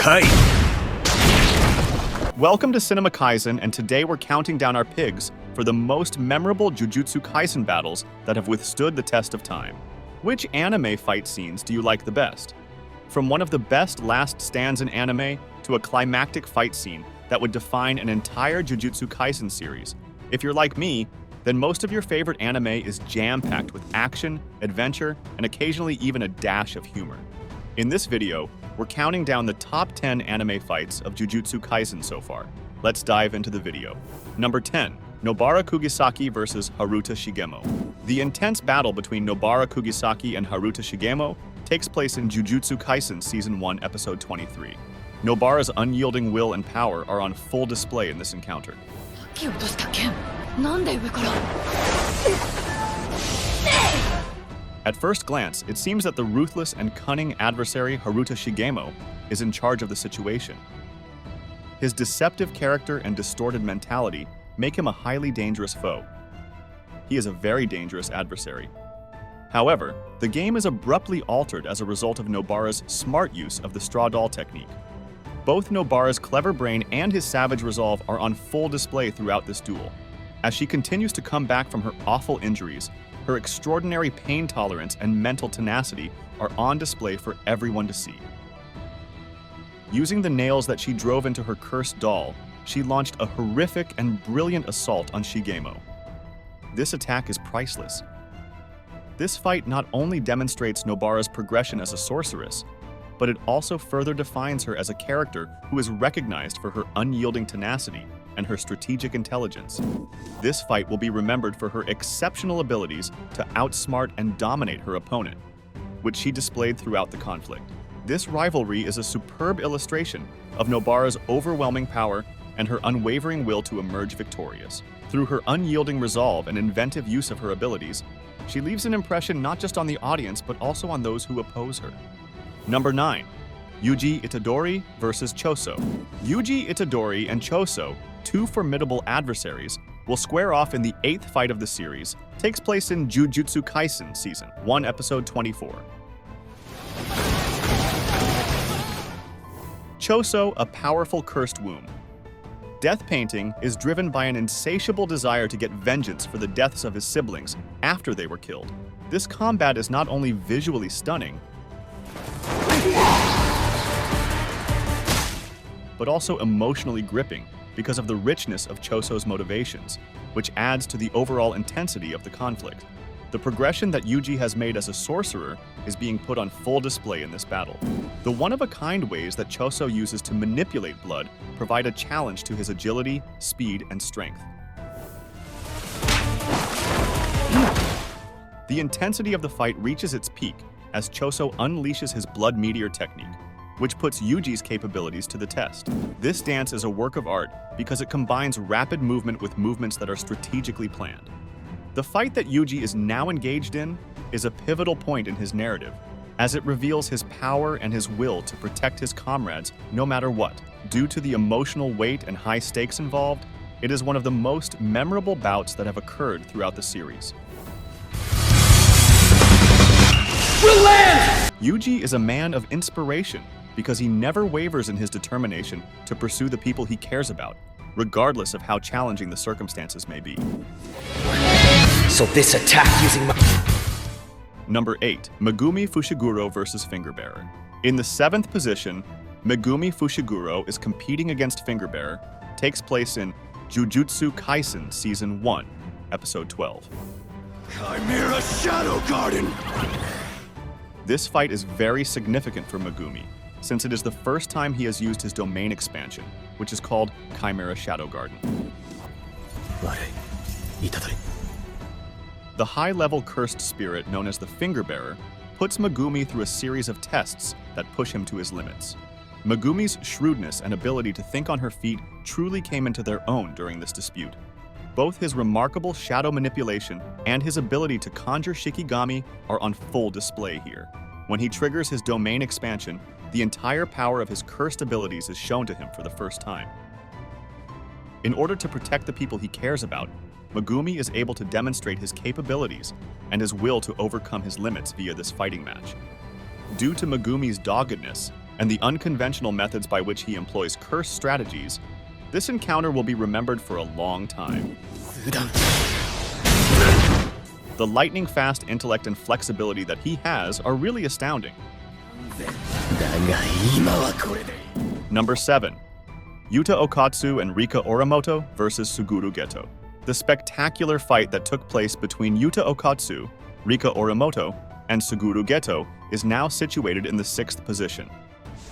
Kai. Welcome to Cinema Kaisen, and today we're counting down our pigs for the most memorable Jujutsu Kaisen battles that have withstood the test of time. Which anime fight scenes do you like the best? From one of the best last stands in anime to a climactic fight scene that would define an entire Jujutsu Kaisen series. If you're like me, then most of your favorite anime is jam-packed with action, adventure, and occasionally even a dash of humor. In this video, we're counting down the top 10 anime fights of Jujutsu Kaisen so far. Let's dive into the video. Number 10. Nobara Kugisaki vs. Haruta Shigemo. The intense battle between Nobara Kugisaki and Haruta Shigemo takes place in Jujutsu Kaisen Season 1, Episode 23. Nobara's unyielding will and power are on full display in this encounter. At first glance, it seems that the ruthless and cunning adversary Haruta Shigemo is in charge of the situation. His deceptive character and distorted mentality make him a highly dangerous foe. He is a very dangerous adversary. However, the game is abruptly altered as a result of Nobara's smart use of the straw doll technique. Both Nobara's clever brain and his savage resolve are on full display throughout this duel. As she continues to come back from her awful injuries, her extraordinary pain tolerance and mental tenacity are on display for everyone to see. Using the nails that she drove into her cursed doll, she launched a horrific and brilliant assault on Shigemo. This attack is priceless. This fight not only demonstrates Nobara's progression as a sorceress, but it also further defines her as a character who is recognized for her unyielding tenacity and her strategic intelligence. This fight will be remembered for her exceptional abilities to outsmart and dominate her opponent, which she displayed throughout the conflict. This rivalry is a superb illustration of Nobara's overwhelming power and her unwavering will to emerge victorious. Through her unyielding resolve and inventive use of her abilities, she leaves an impression not just on the audience but also on those who oppose her. Number 9. Yuji Itadori vs. Choso. Yuji Itadori and Choso, two formidable adversaries, will square off in the 8th fight of the series. Takes place in Jujutsu Kaisen Season 1, Episode 24. Choso, a powerful cursed womb. Death Painting is driven by an insatiable desire to get vengeance for the deaths of his siblings after they were killed. This combat is not only visually stunning, but also emotionally gripping because of the richness of Choso's motivations, which adds to the overall intensity of the conflict. The progression that Yuji has made as a sorcerer is being put on full display in this battle. The one-of-a-kind ways that Choso uses to manipulate blood provide a challenge to his agility, speed, and strength. The intensity of the fight reaches its peak as Choso unleashes his blood meteor technique, which puts Yuji's capabilities to the test. This dance is a work of art because it combines rapid movement with movements that are strategically planned. The fight that Yuji is now engaged in is a pivotal point in his narrative, as it reveals his power and his will to protect his comrades no matter what. Due to the emotional weight and high stakes involved, it is one of the most memorable bouts that have occurred throughout the series. We'll land! Yuji is a man of inspiration because he never wavers in his determination to pursue the people he cares about, regardless of how challenging the circumstances may be. So this attack using my... Number 8. Megumi Fushiguro vs. Fingerbearer. In the 7th position, Megumi Fushiguro is competing against Fingerbearer, takes place in Jujutsu Kaisen Season 1, Episode 12. Chimera Shadow Garden! This fight is very significant for Megumi, since it is the first time he has used his domain expansion, which is called Chimera Shadow Garden. The high-level cursed spirit known as the Fingerbearer puts Megumi through a series of tests that push him to his limits. Megumi's shrewdness and ability to think on her feet truly came into their own during this dispute. Both his remarkable shadow manipulation and his ability to conjure Shikigami are on full display here. When he triggers his domain expansion, the entire power of his cursed abilities is shown to him for the first time. In order to protect the people he cares about, Megumi is able to demonstrate his capabilities and his will to overcome his limits via this fighting match. Due to Megumi's doggedness and the unconventional methods by which he employs curse strategies, this encounter will be remembered for a long time. The lightning-fast intellect and flexibility that he has are really astounding. Number 7. Yuta Okatsu and Rika Oramoto versus Suguru Geto. The spectacular fight that took place between Yuta Okatsu, Rika Oramoto, and Suguru Geto is now situated in the 6th position.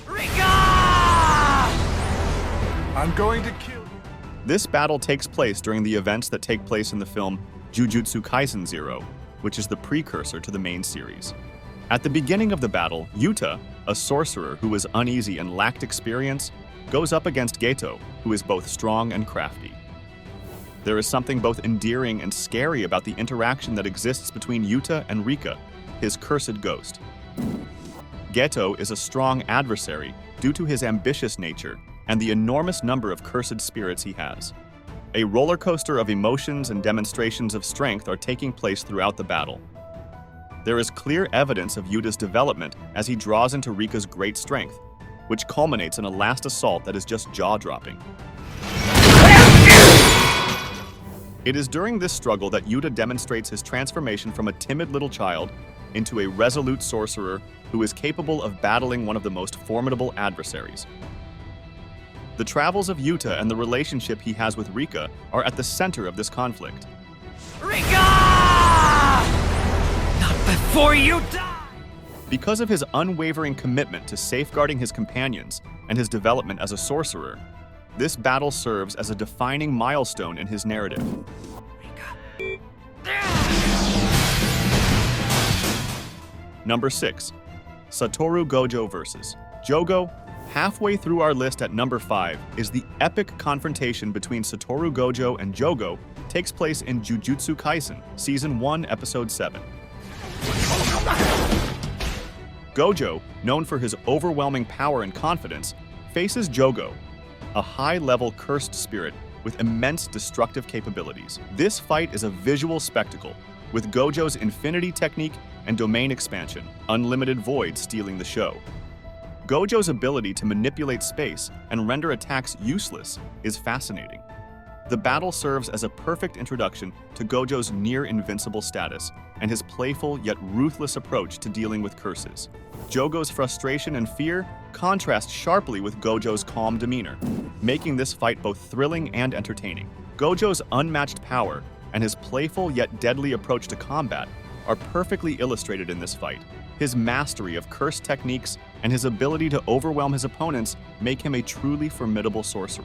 Rika! I'm going to kill you. This battle takes place during the events that take place in the film Jujutsu Kaisen 0, which is the precursor to the main series. At the beginning of the battle, Yuta, a sorcerer who is uneasy and lacked experience, goes up against Geto, who is both strong and crafty. There is something both endearing and scary about the interaction that exists between Yuta and Rika, his cursed ghost. Geto is a strong adversary due to his ambitious nature and the enormous number of cursed spirits he has. A roller coaster of emotions and demonstrations of strength are taking place throughout the battle. There is clear evidence of Yuta's development as he draws into Rika's great strength, which culminates in a last assault that is just jaw-dropping. It is during this struggle that Yuta demonstrates his transformation from a timid little child into a resolute sorcerer who is capable of battling one of the most formidable adversaries. The travels of Yuta and the relationship he has with Rika are at the center of this conflict. Rika! Not before you die! Because of his unwavering commitment to safeguarding his companions and his development as a sorcerer, this battle serves as a defining milestone in his narrative. Number 6. Satoru Gojo vs. Jogo. Halfway through our list at number 5 is the epic confrontation between Satoru Gojo and Jogo takes place in Jujutsu Kaisen, Season 1, Episode 7. Gojo, known for his overwhelming power and confidence, faces Jogo, a high-level cursed spirit with immense destructive capabilities. This fight is a visual spectacle, with Gojo's infinity technique and domain expansion, unlimited void, stealing the show. Gojo's ability to manipulate space and render attacks useless is fascinating. The battle serves as a perfect introduction to Gojo's near-invincible status and his playful yet ruthless approach to dealing with curses. Jogo's frustration and fear contrast sharply with Gojo's calm demeanor, making this fight both thrilling and entertaining. Gojo's unmatched power and his playful yet deadly approach to combat are perfectly illustrated in this fight. His mastery of curse techniques and his ability to overwhelm his opponents make him a truly formidable sorcerer.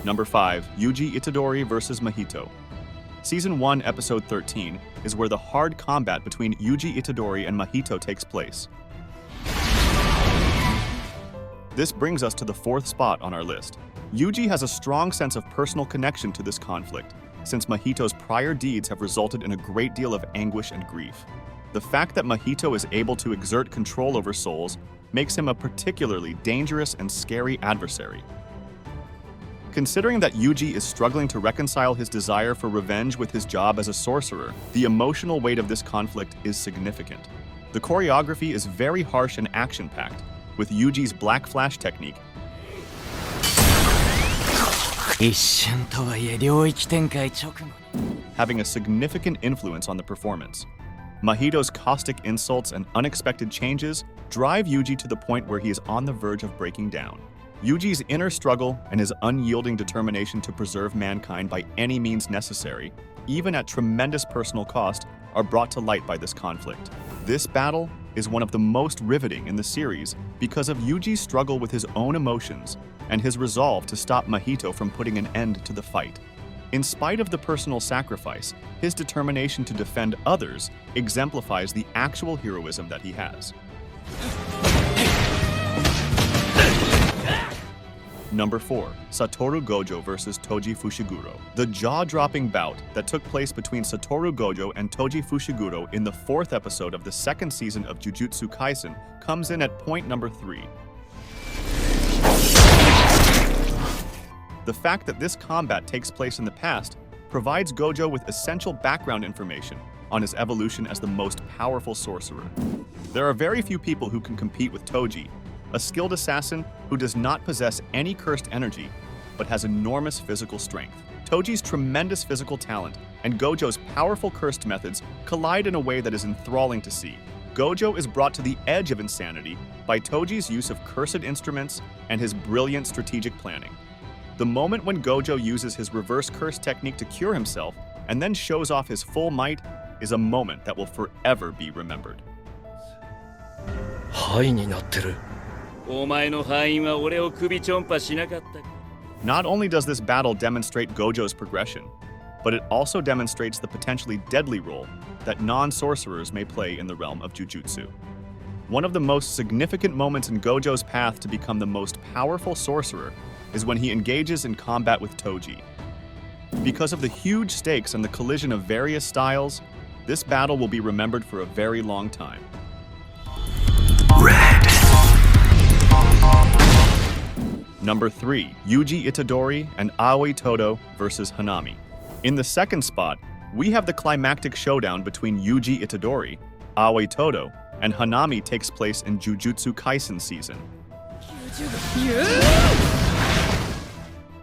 Number 5. Yuji Itadori vs. Mahito. Season 1, Episode 13 is where the hard combat between Yuji Itadori and Mahito takes place. This brings us to the 4th spot on our list. Yuji has a strong sense of personal connection to this conflict, since Mahito's prior deeds have resulted in a great deal of anguish and grief. The fact that Mahito is able to exert control over souls makes him a particularly dangerous and scary adversary. Considering that Yuji is struggling to reconcile his desire for revenge with his job as a sorcerer, the emotional weight of this conflict is significant. The choreography is very harsh and action-packed, with Yuji's Black Flash technique having a significant influence on the performance. Mahito's caustic insults and unexpected changes drive Yuji to the point where he is on the verge of breaking down. Yuji's inner struggle and his unyielding determination to preserve mankind by any means necessary, even at tremendous personal cost, are brought to light by this conflict. This battle is one of the most riveting in the series because of Yuji's struggle with his own emotions and his resolve to stop Mahito from putting an end to the fight. In spite of the personal sacrifice, his determination to defend others exemplifies the actual heroism that he has. Number 4. Satoru Gojo vs. Toji Fushiguro. The jaw-dropping bout that took place between Satoru Gojo and Toji Fushiguro in the 4th episode of the 2nd season of Jujutsu Kaisen comes in at point number 3. The fact that this combat takes place in the past provides Gojo with essential background information on his evolution as the most powerful sorcerer. There are very few people who can compete with Toji, a skilled assassin who does not possess any cursed energy, but has enormous physical strength. Toji's tremendous physical talent and Gojo's powerful cursed methods collide in a way that is enthralling to see. Gojo is brought to the edge of insanity by Toji's use of cursed instruments and his brilliant strategic planning. The moment when Gojo uses his reverse curse technique to cure himself and then shows off his full might is a moment that will forever be remembered. はいになってる。お前の敗因は俺を首ちょんぱしなかったか。 Not only does this battle demonstrate Gojo's progression, but it also demonstrates the potentially deadly role that non-sorcerers may play in the realm of Jujutsu. One of the most significant moments in Gojo's path to become the most powerful sorcerer is when he engages in combat with Toji. Because of the huge stakes and the collision of various styles, this battle will be remembered for a very long time. Number 3, Yuji Itadori and Aoi Todo versus Hanami. In the second spot, we have the climactic showdown between Yuji Itadori, Aoi Todo, and Hanami takes place in Jujutsu Kaisen season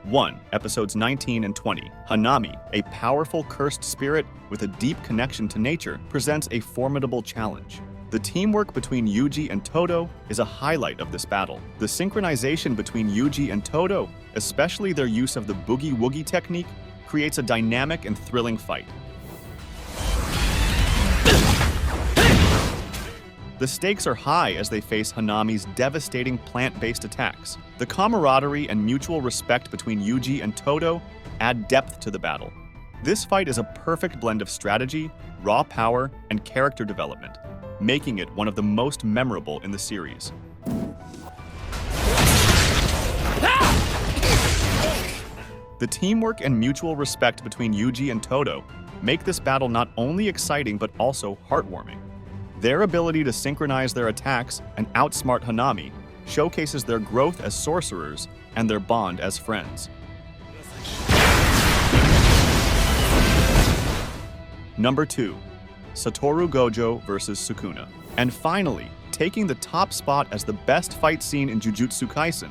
1, episodes 19 and 20. Hanami, a powerful cursed spirit with a deep connection to nature, presents a formidable challenge. The teamwork between Yuji and Todo is a highlight of this battle. The synchronization between Yuji and Todo, especially their use of the boogie woogie technique, creates a dynamic and thrilling fight. The stakes are high as they face Hanami's devastating plant-based attacks. The camaraderie and mutual respect between Yuji and Todo add depth to the battle. This fight is a perfect blend of strategy, raw power, and character development, making it one of the most memorable in the series. The teamwork and mutual respect between Yuji and Todo make this battle not only exciting but also heartwarming. Their ability to synchronize their attacks and outsmart Hanami showcases their growth as sorcerers and their bond as friends. Number 2, Satoru Gojo versus Sukuna. And finally, taking the top spot as the best fight scene in Jujutsu Kaisen.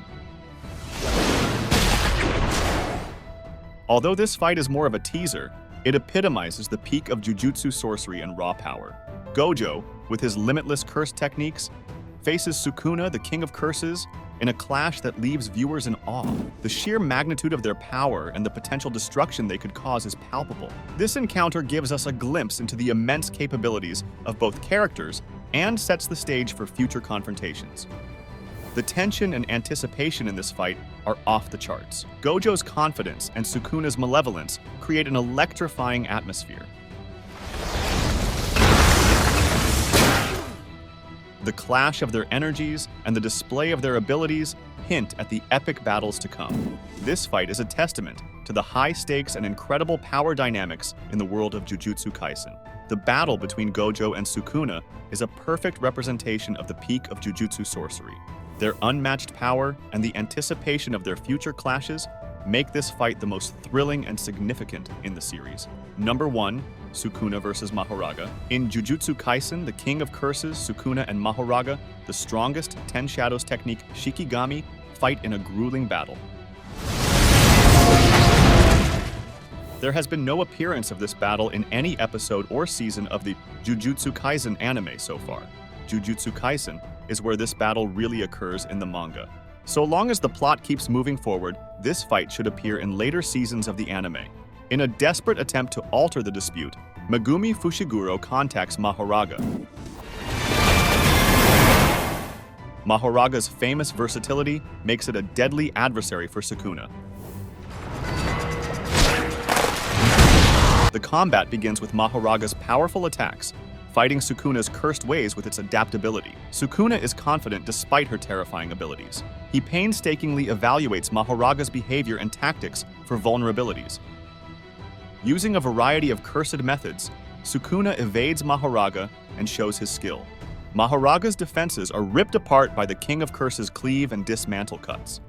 Although this fight is more of a teaser, it epitomizes the peak of Jujutsu sorcery and raw power. Gojo, with his limitless curse techniques, faces Sukuna, the king of curses, in a clash that leaves viewers in awe. The sheer magnitude of their power and the potential destruction they could cause is palpable. This encounter gives us a glimpse into the immense capabilities of both characters and sets the stage for future confrontations. The tension and anticipation in this fight are off the charts. Gojo's confidence and Sukuna's malevolence create an electrifying atmosphere. The clash of their energies and the display of their abilities hint at the epic battles to come. This fight is a testament to the high stakes and incredible power dynamics in the world of Jujutsu Kaisen. The battle between Gojo and Sukuna is a perfect representation of the peak of Jujutsu sorcery. Their unmatched power and the anticipation of their future clashes make this fight the most thrilling and significant in the series. Number 1, Sukuna versus Mahoraga. In Jujutsu Kaisen, the king of curses, Sukuna and Mahoraga, the strongest 10 Shadows technique, Shikigami, fight in a grueling battle. There has been no appearance of this battle in any episode or season of the Jujutsu Kaisen anime so far. Jujutsu Kaisen is where this battle really occurs in the manga. So long as the plot keeps moving forward, this fight should appear in later seasons of the anime. In a desperate attempt to alter the dispute, Megumi Fushiguro contacts Mahoraga. Mahoraga's famous versatility makes it a deadly adversary for Sukuna. The combat begins with Mahoraga's powerful attacks, fighting Sukuna's cursed ways with its adaptability. Sukuna is confident despite her terrifying abilities. He painstakingly evaluates Mahoraga's behavior and tactics for vulnerabilities. Using a variety of cursed methods, Sukuna evades Mahoraga and shows his skill. Mahoraga's defenses are ripped apart by the King of Curses' cleave and dismantle cuts.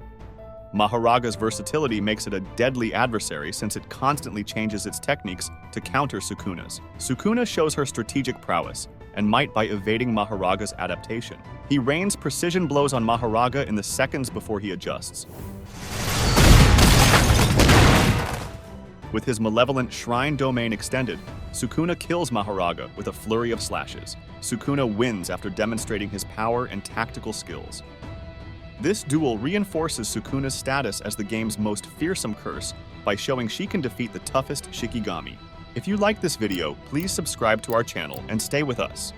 Maharaga's versatility makes it a deadly adversary since it constantly changes its techniques to counter Sukuna's. Sukuna shows her strategic prowess and might by evading Maharaga's adaptation. He rains precision blows on Maharaga in the seconds before he adjusts. With his malevolent shrine domain extended, Sukuna kills Maharaga with a flurry of slashes. Sukuna wins after demonstrating his power and tactical skills. This duel reinforces Sukuna's status as the game's most fearsome curse by showing she can defeat the toughest Shikigami. If you like this video, please subscribe to our channel and stay with us.